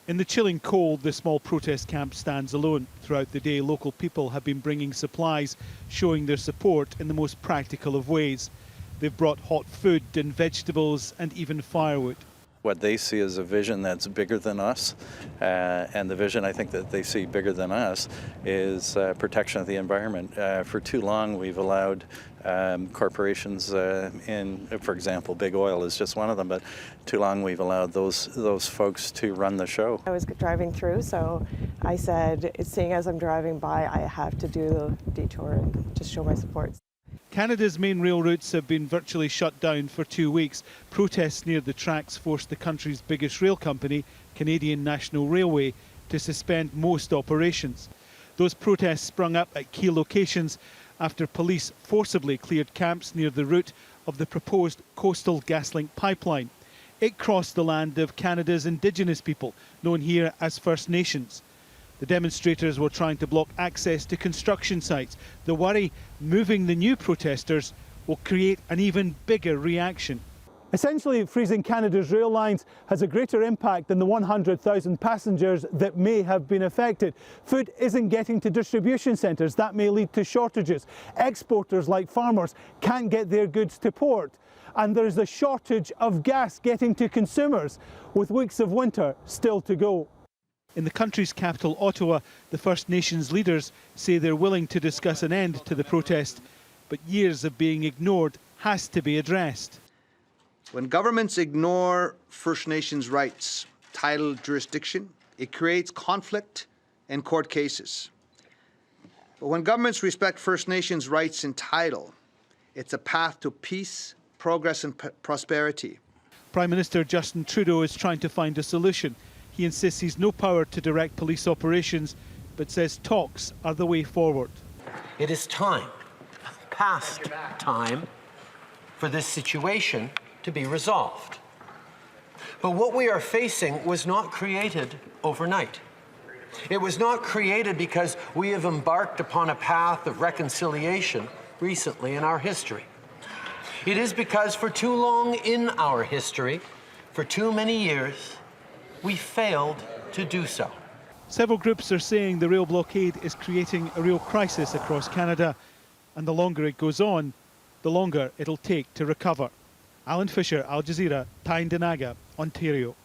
In the chilling cold, the small protest camp stands alone. Throughout the day, local people have been bringing supplies, showing their support in the most practical of ways. They've brought hot food and vegetables and even firewood. What they see is a vision that's bigger than us, and the vision I think that they see bigger than us is protection of the environment. For too long we've allowed corporations for example, big oil is just one of them, but too long we've allowed those folks to run the show. I was driving through, so I said, seeing as I'm driving by, I have to do the detour and just show my support. Canada's main rail routes have been virtually shut down for 2 weeks. Protests near the tracks forced the country's biggest rail company, Canadian National Railway, to suspend most operations. Those protests sprung up at key locations after police forcibly cleared camps near the route of the proposed coastal GasLink pipeline. It crossed the land of Canada's Indigenous people, known here as First Nations. The demonstrators were trying to block access to construction sites. The worry, moving the new protesters will create an even bigger reaction. Essentially, freezing Canada's rail lines has a greater impact than the 100,000 passengers that may have been affected. Food isn't getting to distribution centres. That may lead to shortages. Exporters like farmers can't get their goods to port. And there's a shortage of gas getting to consumers, with weeks of winter still to go. In the country's capital, Ottawa, the First Nations leaders say they're willing to discuss an end to the protest, but years of being ignored has to be addressed. When governments ignore First Nations rights, title, jurisdiction, it creates conflict and court cases. But when governments respect First Nations rights and title, it's a path to peace, progress and prosperity. Prime Minister Justin Trudeau is trying to find a solution. He insists he's no power to direct police operations, but says talks are the way forward. It is time, past time, for this situation to be resolved. But what we are facing was not created overnight. It was not created because we have embarked upon a path of reconciliation recently in our history. It is because for too long in our history, for too many years, we failed to do so. Several groups are saying the rail blockade is creating a real crisis across Canada, and the longer it goes on, the longer it'll take to recover. Alan Fisher, Al Jazeera, Tyendinaga, Ontario.